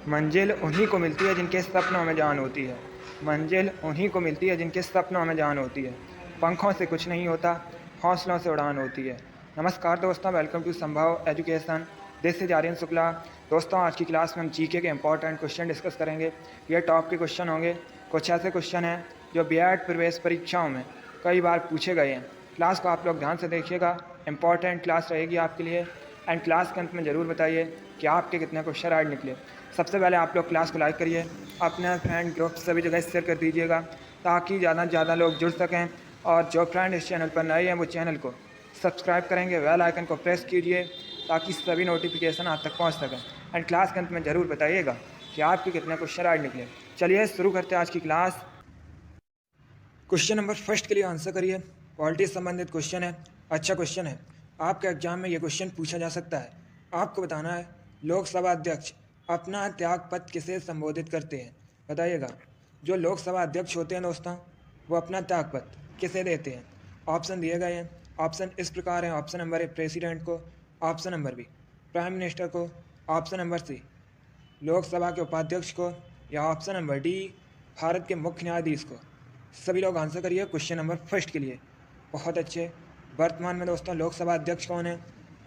मंजिल उन्हीं को मिलती है जिनके सपनों में जान होती है। मंजिल उन्हीं को मिलती है जिनके सपनों में जान होती है। पंखों से कुछ नहीं होता, हौसलों से उड़ान होती है। नमस्कार दोस्तों, welcome to Sambhav education. This is Aryan Shukla. दोस्तों, आज की क्लास में हम जीके के इंपॉर्टेंट क्वेश्चन डिस्कस करेंगे। ये टॉप के क्वेश्चन होंगे। कुछ ऐसे क्वेश्चन हैं जो बीएड प्रवेश परीक्षाओं में कई बार पूछे गए हैं। क्लास को आप लोग ध्यान से देखिएगा, इंपॉर्टेंट क्लास रहेगी आपके लिए। एंड क्लास के अंत में ज़रूर बताइए कि आपके कितने क्वेश्चन राइट निकले। सबसे पहले आप लोग क्लास को लाइक करिए, अपने फ्रेंड ग्रुप सभी जगह शेयर कर दीजिएगा ताकि ज़्यादा से ज़्यादा लोग जुड़ सकें। और जो फ्रेंड इस चैनल पर नए हैं वो चैनल को सब्सक्राइब करेंगे, बेल आइकन को प्रेस कीजिए ताकि सभी नोटिफिकेशन आप तक पहुंच सकें। एंड क्लास के अंत में ज़रूर बताइएगा कि आपके कितने क्वेश्चन राइट निकले। चलिए शुरू करते हैं आज की क्लास। क्वेश्चन नंबर फर्स्ट के लिए आंसर करिए। पॉलिटी से संबंधित क्वेश्चन है, अच्छा क्वेश्चन है। आपके एग्जाम में ये क्वेश्चन पूछा जा सकता है। आपको बताना है लोकसभा अध्यक्ष अपना त्यागपत्र किसे संबोधित करते हैं, बताइएगा। जो लोकसभा अध्यक्ष होते हैं दोस्तों, वो अपना त्यागपत्र किसे देते हैं। ऑप्शन दिए गए हैं। ऑप्शन इस प्रकार हैं। ऑप्शन नंबर ए प्रेसिडेंट को, option number B prime minister को, ऑप्शन नंबर सी लोकसभा के उपाध्यक्ष को, या ऑप्शन नंबर डी भारत के मुख्य न्यायाधीश को। सभी लोग आंसर करिए क्वेश्चन नंबर फर्स्ट के लिए। बहुत अच्छे। वर्तमान में दोस्तों लोकसभा अध्यक्ष कौन है?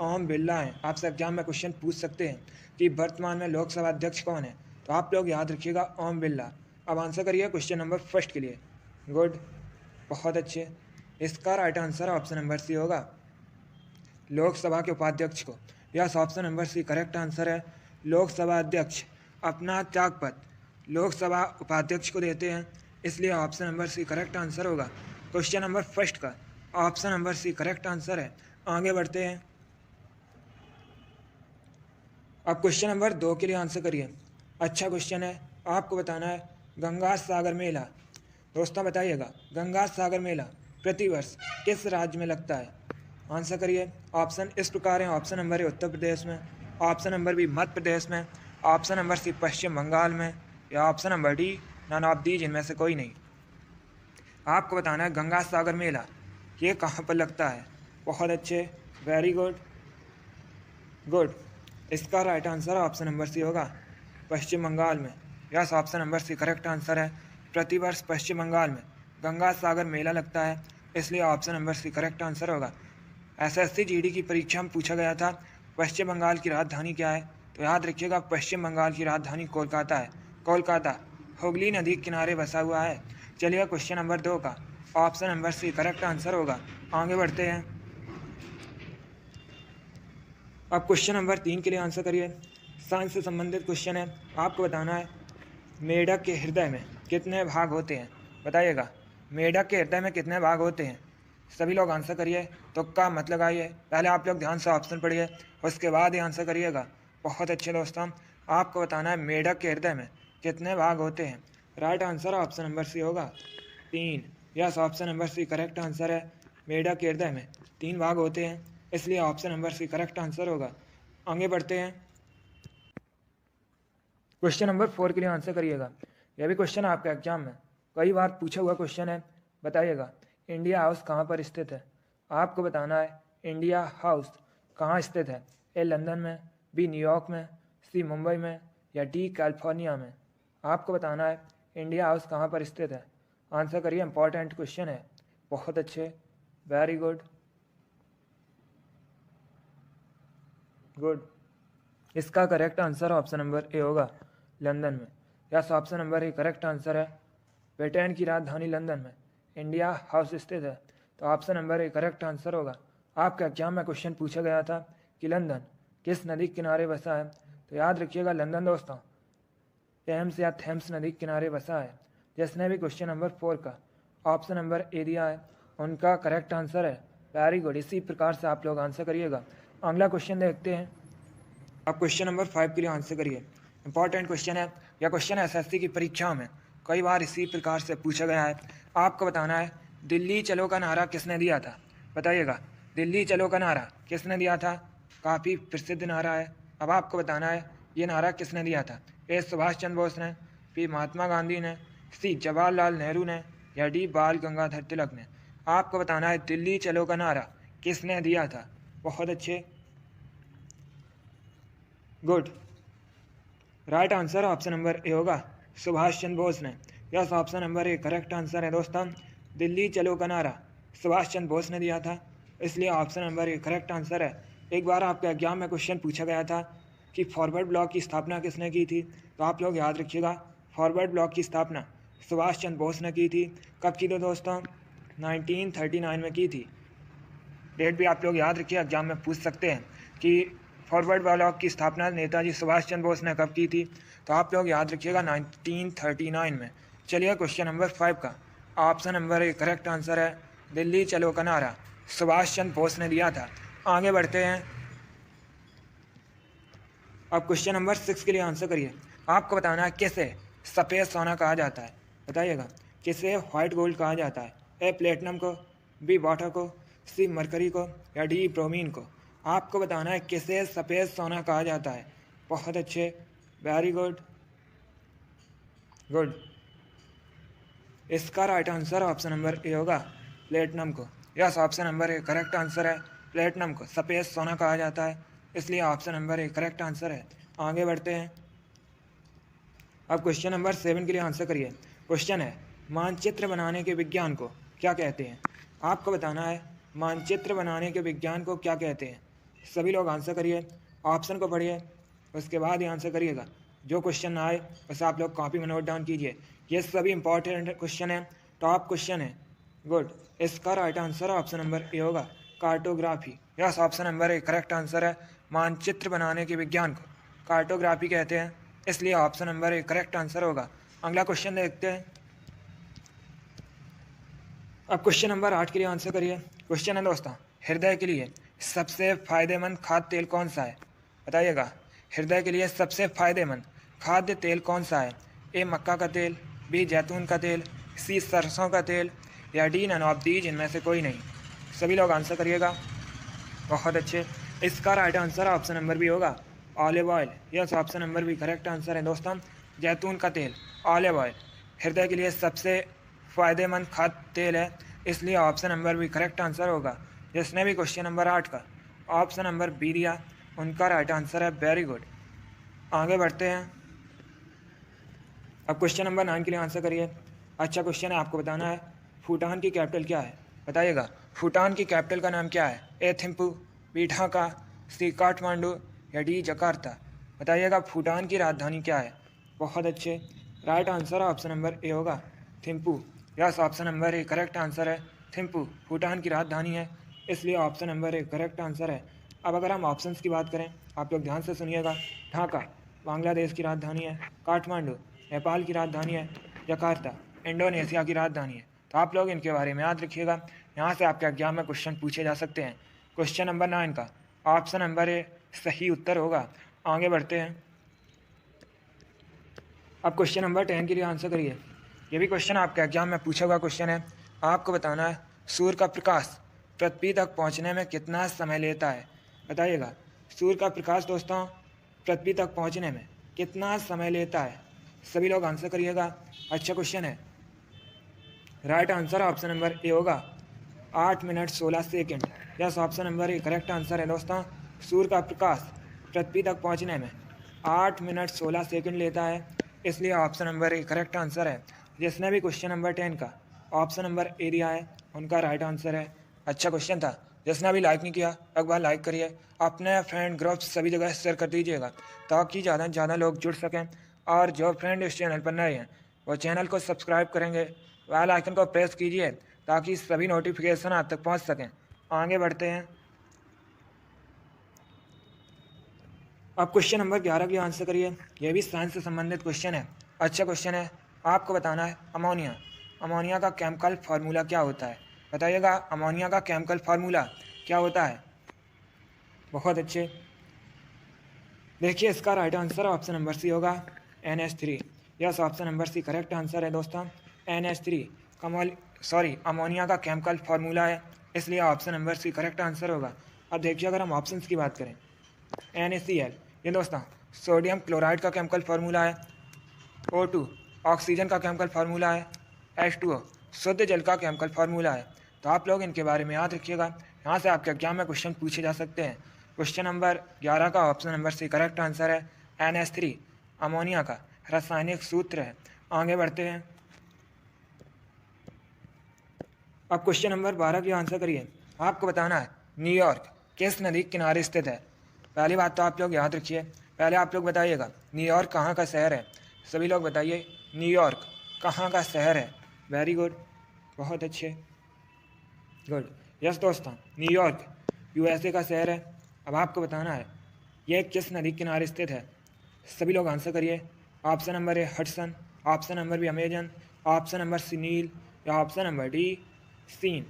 ओम बिरला हैं। आपसे एग्जाम में क्वेश्चन पूछ सकते हैं कि वर्तमान में लोकसभा अध्यक्ष कौन है, तो आप लोग याद रखिएगा ओम बिरला। अब आंसर करिए क्वेश्चन नंबर फर्स्ट के लिए। गुड, बहुत अच्छे। इसका right answer option number C होगा, लोकसभा के उपाध्यक्ष को। Yes, option number C correct answer है। लोकसभा अध्यक्ष अपना त्यागपत्र लोकसभा उपाध्यक्ष को देते हैं, इसलिए option number C correct answer होगा क्वेश्चन नंबर फर्स्ट का। Option number C correct answer है। आगे बढ़ते हैं। अब क्वेश्चन नंबर 2 के लिए आंसर करिए। अच्छा क्वेश्चन है। आपको बताना है गंगा सागर मेला। दोस्तों बताइएगा, गंगा सागर मेला प्रतिवर्ष किस राज्य में लगता है? आंसर करिए। ऑप्शन इस प्रकार हैं। ऑप्शन नंबर ए उत्तर प्रदेश में, option number B Madhya Pradesh में, option number C Paschim Bangal में, या option number D none of these, इनमें से कोई नहीं। आपको बताना है गंगा सागर मेला ये कहाँ पर लगता है। बहुत अच्छे, वेरी गुड, गुड। इसका right answer option number C होगा, पश्चिम बंगाल में। Yes, option number C correct answer है। प्रतिवर्ष पश्चिम बंगाल में गंगा सागर मेला लगता है, इसलिए option number C correct answer होगा। एसएससी जीडी की परीक्षा में पूछा गया था पश्चिम बंगाल की राजधानी क्या है, तो याद रखिएगा पश्चिम बंगाल की राजधानी कोलकाता है। कोलकाता हुगली नदी के किनारे बसा हुआ है। चलिए क्वेश्चन नंबर 2 का option number C correct answer होगा। आगे बढ़ते हैं। अब क्वेश्चन नंबर 3 के लिए आंसर करिए। साइंस से संबंधित क्वेश्चन है। आपको बताना है मेढक के हृदय में कितने भाग होते हैं, बताइएगा। मेढक के हृदय में कितने भाग होते हैं? सभी लोग आंसर करिए, तुक्का मत लगाइए। पहले आप लोग ध्यान से ऑप्शन पढ़िए, उसके बाद ही आंसर करिएगा। बहुत अच्छे दोस्तों, आपको बताना है मेढक के हृदय में कितने भाग होते हैं। Right answer option number C होगा, 3। Yes, option number C correct answer है। मेढक के हृदय में 3 भाग होते हैं, इसलिए option number C correct answer होगा। आगे बढ़ते हैं। क्वेश्चन नंबर 4 के लिए आंसर करिएगा। यह भी क्वेश्चन आपका एग्जाम में कई बार पूछा हुआ क्वेश्चन है। बताइएगा इंडिया हाउस कहाँ पर स्थित है। आपको बताना है इंडिया हाउस कहाँ स्थित है। ए लंदन में, बी न्यूयॉर्क में, सी मुंबई में, या डी कैलिफोर्निया में। आपको बताना है इंडिया हाउस कहाँ पर स्थित है। आंसर करिए, इंपॉर्टेंट क्वेश्चन है। बहुत अच्छे, वेरी गुड, गुड। इसका correct answer option number A होगा, लंदन में। Yes, option number A correct answer है। ब्रिटेन की राजधानी लंदन में इंडिया हाउस स्थित है, तो option number A correct answer होगा। आपके एग्जाम में क्वेश्चन पूछा गया था कि लंदन किस नदी के किनारे बसा है, तो याद रखिएगा लंदन दोस्तों टेम्स या थेम्स नदी के किनारे बसा है। जिसने भी क्वेश्चन नंबर 4 का ऑप्शन नंबर ए दिया है उनका करेक्ट आंसर है। वेरी गुड, इसी प्रकार से आप लोग आंसर करिएगा। अगला क्वेश्चन देखते हैं। अब क्वेश्चन नंबर 5 के लिए आंसर करिए। इंपॉर्टेंट क्वेश्चन है। यह क्वेश्चन एसएससी की परीक्षा में कई बार इसी प्रकार से पूछा गया है। आपको बताना है दिल्ली चलो का नारा किसने दिया था, बताइएगा। दिल्ली चलो का नारा किसने दिया था? काफ़ी प्रसिद्ध नारा है। अब आपको बताना है ये नारा किसने दिया था। ए सुभाष चंद्र बोस ने, बी महात्मा गांधी ने, सी जवाहरलाल नेहरू ने, या डी बाल गंगाधर तिलक ने। आपको बताना है दिल्ली चलो का नारा किसने दिया था। बहुत अच्छे, good. Right answer option number A होगा सुभाष चंद्र बोस ने। Yes, option number A correct answer है दोस्तों। दिल्ली चलो का नारा सुभाष चंद्र बोस ने दिया था, इसलिए option number A correct answer है। एक बार आपके एग्जाम में क्वेश्चन पूछा गया था कि फॉरवर्ड ब्लॉक की स्थापना किसने की थी, तो आप लोग याद रखिएगा फॉरवर्ड ब्लॉक की स्थापना सुभाष चंद्र बोस ने की थी। कब की थी दोस्तों? 1939 में की थी। डेट भी आप लोग याद रखिए, एग्जाम में पूछ सकते हैं कि फॉरवर्ड ब्लॉक की स्थापना नेताजी सुभाष चंद्र बोस ने कब की थी, तो आप लोग याद रखिएगा 1939 में। चलिए क्वेश्चन नंबर 5 का option number A correct answer है दिल्ली चलो का नारा सुभाष चंद्र बोस ने दिया था। आगे बढ़ते हैं, अब क्वेश्चन नंबर 6 के लिए आंसर करिए। आपको बताना है किसे सफ़ेद सोना कहा जाता है, बताइएगा। किसे वाइट गोल्ड कहा जाता है? ए प्लेटिनम को, बी वाटर को, सी मरकरी को या डी ब्रोमीन को? आपको बताना है किसे सफ़ेद सोना कहा जाता है। बहुत अच्छे, वेरी गुड गुड। इसका right answer option number A होगा प्लेटिनम को। Yes, option number A correct answer है। प्लेटिनम को सफ़ेद सोना कहा जाता है, इसलिए option number A correct answer है। आगे बढ़ते हैं, अब क्वेश्चन नंबर 7 के लिए आंसर करिए। क्वेश्चन है मानचित्र बनाने के विज्ञान को क्या कहते हैं? आपको बताना है मानचित्र बनाने के विज्ञान को क्या कहते हैं। सभी लोग आंसर करिए, ऑप्शन को पढ़िए, उसके बाद ही आंसर करिएगा। जो क्वेश्चन ना आए बस आप लोग कॉपी में नोट डाउन कीजिए। ये सभी इंपॉर्टेंट क्वेश्चन है, टॉप क्वेश्चन है। गुड, इसका right answer option number A होगा cartography. Yes, option number A correct answer है। मानचित्र बनाने के विज्ञान को कार्टोग्राफी कहते हैं, इसलिए option number A correct answer होगा। अगला क्वेश्चन देखते हैं, अब क्वेश्चन नंबर 8 के लिए आंसर करिए। क्वेश्चन है दोस्तों हृदय के लिए सबसे फायदेमंद खाद्य तेल कौन सा है, बताइएगा। हृदय के लिए सबसे फायदेमंद खाद्य तेल कौन सा है? ए मक्का का तेल, बी जैतून का तेल, सी सरसों का तेल या डी नन ऑफ दीज इनमें से कोई नहीं। सभी लोग आंसर करिएगा। बहुत अच्छे, इसका right answer option number B होगा olive oil. Yes, option number B correct answer है दोस्तों। जैतून का तेल, ऑलिव ऑयल हृदय के लिए सबसे फ़ायदेमंद खाद्य तेल है, इसलिए option number B correct answer होगा। जिसने भी क्वेश्चन नंबर 8 का ऑप्शन नंबर बी दिया उनका राइट आंसर है। वेरी गुड, आगे बढ़ते हैं, अब क्वेश्चन नंबर 9 के लिए आंसर करिए। अच्छा क्वेश्चन है, आपको बताना है भूटान की कैपिटल क्या है, बताइएगा। भूटान की कैपिटल का नाम क्या है? ए थिम्पू, बी ढाका, सी काठमांडू या डी जकार्ता? बताइएगा भूटान की राजधानी क्या है। बहुत अच्छे, right answer option number A होगा Thimphu. Yes, option number A correct answer है। थिम्पू भूटान की राजधानी है, इसलिए option number A correct answer है। अब अगर हम ऑप्शंस की बात करें, आप लोग ध्यान से सुनिएगा। ढाका बांग्लादेश की राजधानी है, काठमांडू नेपाल की राजधानी है, जकार्ता इंडोनेशिया की राजधानी है। तो आप लोग इनके बारे में याद रखिएगा, यहाँ से आपके एग्जाम में क्वेश्चन पूछे जा सकते हैं। क्वेश्चन नंबर 9 का ऑप्शन नंबर ए सही उत्तर होगा। आगे बढ़ते हैं, अब क्वेश्चन नंबर 10 के लिए आंसर करिए। ये भी क्वेश्चन आपके एग्जाम में पूछा हुआ क्वेश्चन है। आपको बताना है सूर्य का प्रकाश पृथ्वी तक पहुंचने में कितना समय लेता है, बताइएगा। सूर्य का प्रकाश दोस्तों पृथ्वी तक पहुंचने में कितना समय लेता है, सभी लोग आंसर करिएगा। अच्छा क्वेश्चन है, right answer option number A होगा 8 minute 16 second. Yes, option number A correct answer है दोस्तों। सूर्य का प्रकाश पृथ्वी तक पहुंचने में 8 मिनट 16 सेकेंड लेता है, इसलिए option number A correct answer है। जिसने भी क्वेश्चन नंबर 10 का ऑप्शन नंबर ए दिया है उनका राइट आंसर है। अच्छा क्वेश्चन था, जिसने अभी लाइक नहीं किया एक बार लाइक करिए, अपने फ्रेंड ग्रुप सभी जगह शेयर कर दीजिएगा ताकि ज़्यादा से ज़्यादा लोग जुड़ सकें। और जो फ्रेंड इस चैनल पर नए हैं वो चैनल को सब्सक्राइब करेंगे, बेल आइकन को प्रेस कीजिए ताकि सभी नोटिफिकेशन आप तक पहुंच सकें। आगे बढ़ते हैं, अब क्वेश्चन नंबर 11 के लिए आंसर करिए। यह भी साइंस से संबंधित क्वेश्चन है। अच्छा क्वेश्चन है, आपको बताना है अमोनिया का केमिकल फार्मूला क्या होता है, बताइएगा। अमोनिया का केमिकल फार्मूला क्या होता है। बहुत अच्छे, देखिए इसका right answer option number C होगा NH3। Yes, option number C correct answer है दोस्तों। NH3 अमोनिया का केमिकल फार्मूला है, इसलिए option number C correct answer होगा। अब देखिए अगर हम ऑप्शंस की बात करें, NaCl ये दोस्तों सोडियम क्लोराइड का केमिकल फार्मूला है। O2 ऑक्सीजन का केमिकल फार्मूला है। H2O शुद्ध जल का केमिकल फार्मूला है। तो आप लोग इनके बारे में याद रखिएगा, यहाँ से आपके एग्जाम में क्वेश्चन पूछे जा सकते हैं। क्वेश्चन नंबर 11 का option number C correct answer है NH3 अमोनिया का रासायनिक सूत्र है। आगे बढ़ते हैं। अब क्वेश्चन नंबर 12 की आंसर करिए। आपको बताना है न्यूयॉर्क किस नदी के किनारे स्थित है। पहली बात तो आप लोग याद रखिए, पहले आप लोग बताइएगा न्यूयॉर्क कहाँ का शहर है। सभी लोग बताइए न्यूयॉर्क कहाँ का शहर है। वेरी गुड, बहुत अच्छे, गुड। यस दोस्तों, न्यूयॉर्क यूएसए का शहर है। अब आपको बताना है यह किस नदी के किनारे स्थित है। सभी लोग आंसर करिए। Option number A Hudson, option number B Amazon, option number C Nile या ऑप्शन नंबर डी सीन।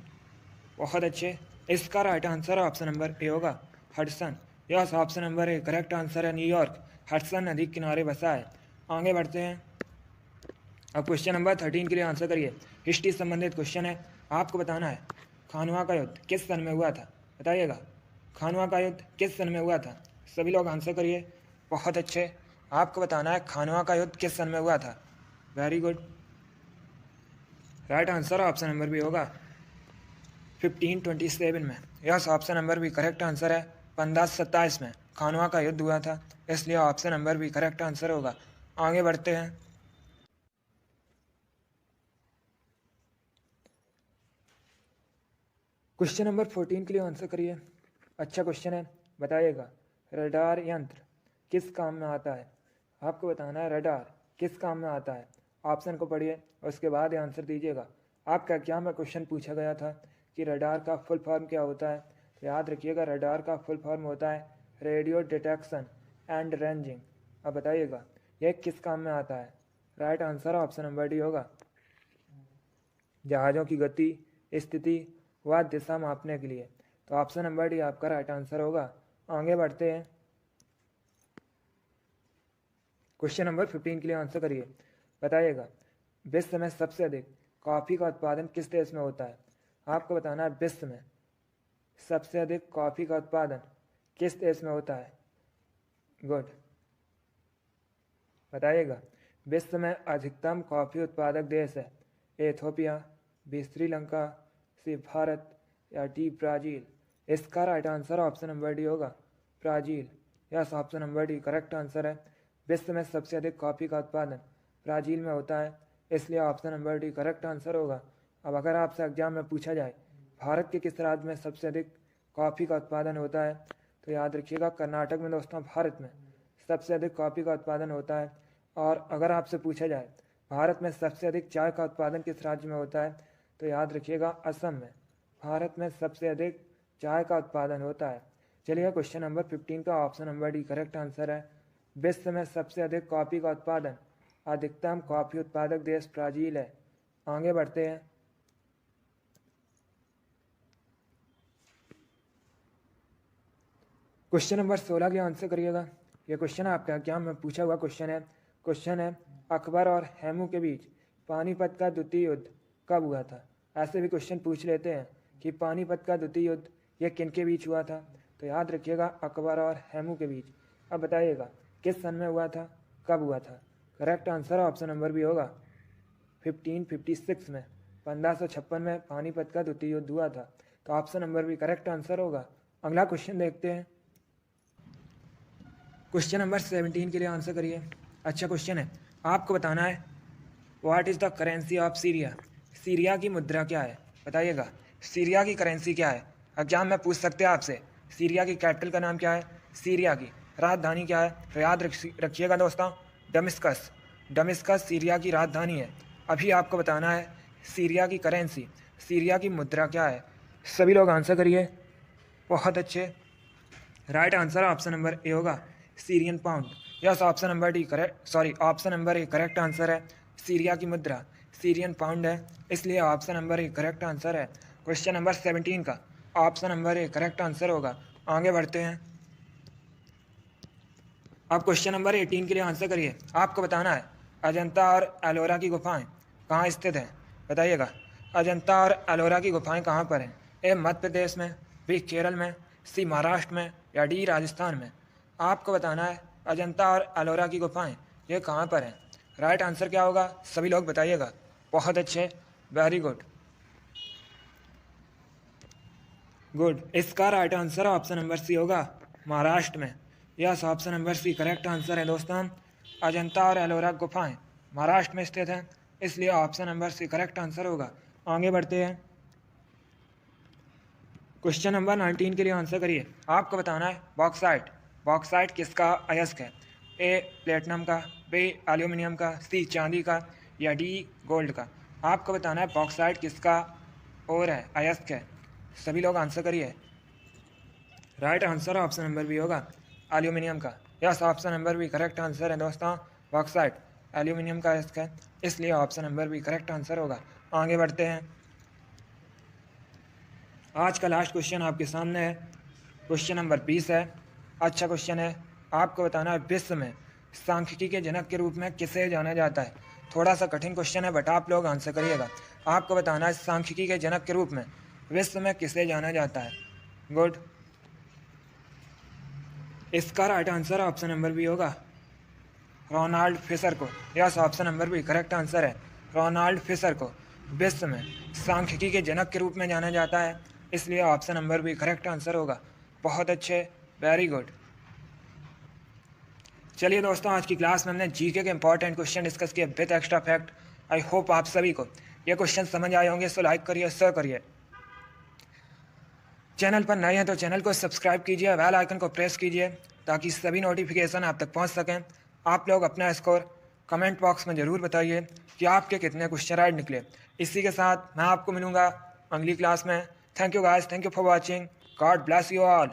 बहुत अच्छे, इसका right answer option number A होगा Hudson. Yes, option number A correct answer है। न्यूयॉर्क हडसन नदी के किनारे बसा है। आगे बढ़ते हैं। अब क्वेश्चन नंबर 13 के लिए आंसर करिए। हिस्ट्री संबंधित क्वेश्चन है। आपको बताना है खानवा का युद्ध किस सन में हुआ था। बताइएगा खानवा का युद्ध किस सन में हुआ था। सभी लोग आंसर करिए। बहुत अच्छे, आपको बताना है खानवा का युद्ध किस सन में हुआ था। Very good, right answer option number B होगा 1527 में। Yes, option number B correct answer है। 1527 में खानवा का युद्ध हुआ था, इसलिए option number B correct answer होगा। आगे बढ़ते हैं। क्वेश्चन नंबर 14 के लिए आंसर करिए। अच्छा क्वेश्चन है, बताइएगा रडार यंत्र किस काम में आता है। आपको बताना है रडार किस काम में आता है। ऑप्शन को पढ़िए और उसके बाद आंसर दीजिएगा। आपका एग्जाम में क्वेश्चन पूछा गया था कि रडार का फुल फॉर्म क्या होता है, तो याद रखिएगा रडार का फुल फॉर्म होता है रेडियो डिटेक्शन एंड रेंजिंग। अब बताइएगा यह किस काम में आता है। Right answer option number D होगा जहाज़ों की गति, स्थिति व दिशा मापने के लिए। तो ऑप्शन नंबर डी आपका राइट आंसर होगा। आगे बढ़ते हैं। क्वेश्चन नंबर 15 के लिए आंसर करिए। बताइएगा विश्व में सबसे अधिक कॉफ़ी का उत्पादन किस देश में होता है। आपको बताना है विश्व में सबसे अधिक कॉफ़ी का उत्पादन किस देश में होता है। गुड, बताइएगा विश्व में अधिकतम कॉफ़ी उत्पादक देश है Ethiopia, B Sri Lanka, C Bharat या डी ब्राज़ील। इसका right answer option number D होगा Brazil. Yes, option number D correct answer है। विश्व में सबसे अधिक कॉफ़ी का उत्पादन ब्राज़ील में होता है, इसलिए option number D correct answer होगा। अब अगर आपसे एग्जाम में पूछा जाए भारत के किस राज्य में सबसे अधिक कॉफ़ी का उत्पादन होता है, तो याद रखिएगा कर्नाटक में दोस्तों भारत में सबसे अधिक कॉफ़ी का उत्पादन होता है। और अगर आपसे पूछा जाए भारत में सबसे अधिक चाय का उत्पादन किस राज्य में होता है, तो याद रखिएगा असम में भारत में सबसे अधिक चाय का उत्पादन होता है। चलिए क्वेश्चन नंबर 15 का option number D correct answer है। विश्व में सबसे अधिक कॉफ़ी का उत्पादन अधिकतम कॉफ़ी उत्पादक देश ब्राज़ील है। आगे बढ़ते हैं। क्वेश्चन नंबर 16 के आंसर करिएगा। यह क्वेश्चन आपका एग्जाम में पूछा हुआ क्वेश्चन है अकबर और हेमू के बीच पानीपत का द्वितीय युद्ध कब हुआ था। ऐसे भी क्वेश्चन पूछ लेते हैं कि पानीपत का द्वितीय युद्ध यह किन के बीच हुआ था, तो याद रखिएगा अकबर और हेमू के बीच। अब बताइएगा किस सन में हुआ था, कब हुआ था। करेक्ट आंसर ऑप्शन नंबर भी होगा 1556 में। 1556 में पानीपत का द्वितीय युद्ध हुआ था, तो ऑप्शन नंबर भी करेक्ट आंसर होगा। अगला क्वेश्चन देखते हैं। क्वेश्चन नंबर 17 के लिए आंसर करिए। अच्छा क्वेश्चन है, आपको बताना है what is the currency of Syria. Syria की मुद्रा क्या है। बताइएगा सीरिया की करेंसी क्या है। एग्जाम में पूछ सकते हैं आपसे सीरिया की कैपिटल का नाम क्या है, सीरिया की राजधानी क्या है। तो याद रखिएगा दोस्तों दमिश्कस। दमिश्कस सीरिया की राजधानी है। अभी आपको बताना है सीरिया की करेंसी, सीरिया की मुद्रा क्या है। सभी लोग आंसर करिए। बहुत अच्छे, right answer option number A होगा Syrian pound. Yes, option number D option number A correct answer है। सीरिया की मुद्रा सीरियन पाउंड है, इसलिए option number A correct answer है। क्वेश्चन नंबर 17 का option number A correct answer होगा। आगे बढ़ते हैं। अब क्वेश्चन नंबर 18 के लिए आंसर करिए। आपको बताना है अजंता और एलोरा की गुफाएं कहाँ स्थित हैं। बताइएगा अजंता और एलोरा की गुफाएं कहाँ पर हैं। ए मध्य प्रदेश में, बी केरल में, सी महाराष्ट्र में या डी राजस्थान में। आपको बताना है अजंता और एलोरा की गुफाएं ये कहाँ पर हैं। राइट आंसर क्या होगा, सभी लोग बताइएगा। बहुत अच्छे, वेरी गुड, गुड। इसका right answer option number C होगा महाराष्ट्र में। Yes, option number C correct answer है दोस्तों। अजंता और एलोरा गुफाएं महाराष्ट्र में स्थित हैं, इसलिए option number C correct answer होगा। आगे बढ़ते हैं, क्वेश्चन नंबर 19 के लिए आंसर करिए। आपको बताना है बॉक्साइट, बॉक्साइट किसका अयस्क है? ए प्लेटिनम का, बी एल्यूमिनियम का, सी चांदी का, या डी गोल्ड का। आपको बताना है बॉक्साइट किसका और है अयस्क है। सभी लोग आंसर करिए। Right answer option number B होगा, एल्यूमिनियम का। Yes, option number B correct answer है दोस्तों। बॉक्साइट एल्यूमिनियम का अयस्क है, इसलिए option number B correct answer होगा। आगे बढ़ते हैं, आज का लास्ट क्वेश्चन आपके सामने है, क्वेश्चन नंबर 20 है। अच्छा क्वेश्चन है। आपको बताना है विश्व में सांख्यिकी के जनक के रूप में किसे जाना जाता है? थोड़ा सा कठिन क्वेश्चन है बट आप लोग आंसर करिएगा। आपको बताना है सांख्यिकी के जनक के रूप में विश्व में किसे जाना जाता है? गुड, इसका right answer option number B होगा, रोनाल्ड फिशर को। Yes, option number B correct answer है, रोनाल्ड फिशर को विश्व में सांख्यिकी के जनक के रूप में जाना जाता है, इसलिए option number B correct answer होगा। बहुत अच्छे, वेरी गुड। चलिए दोस्तों, आज की क्लास में हमने जीके के इंपॉर्टेंट क्वेश्चन डिस्कस किए with extra fact. I hope आप सभी को ये क्वेश्चन समझ आए होंगे, सो लाइक करिए, शेयर करिए। चैनल पर नए हैं तो चैनल को सब्सक्राइब कीजिए, बेल आइकन को प्रेस कीजिए ताकि सभी नोटिफिकेशन आप तक पहुंच सकें। आप लोग अपना स्कोर कमेंट बॉक्स में ज़रूर बताइए कि आपके कितने क्वेश्चन राइट निकले। इसी के साथ मैं आपको मिलूंगा अगली क्लास में। Thank you guys, thank you for watching, God bless you all.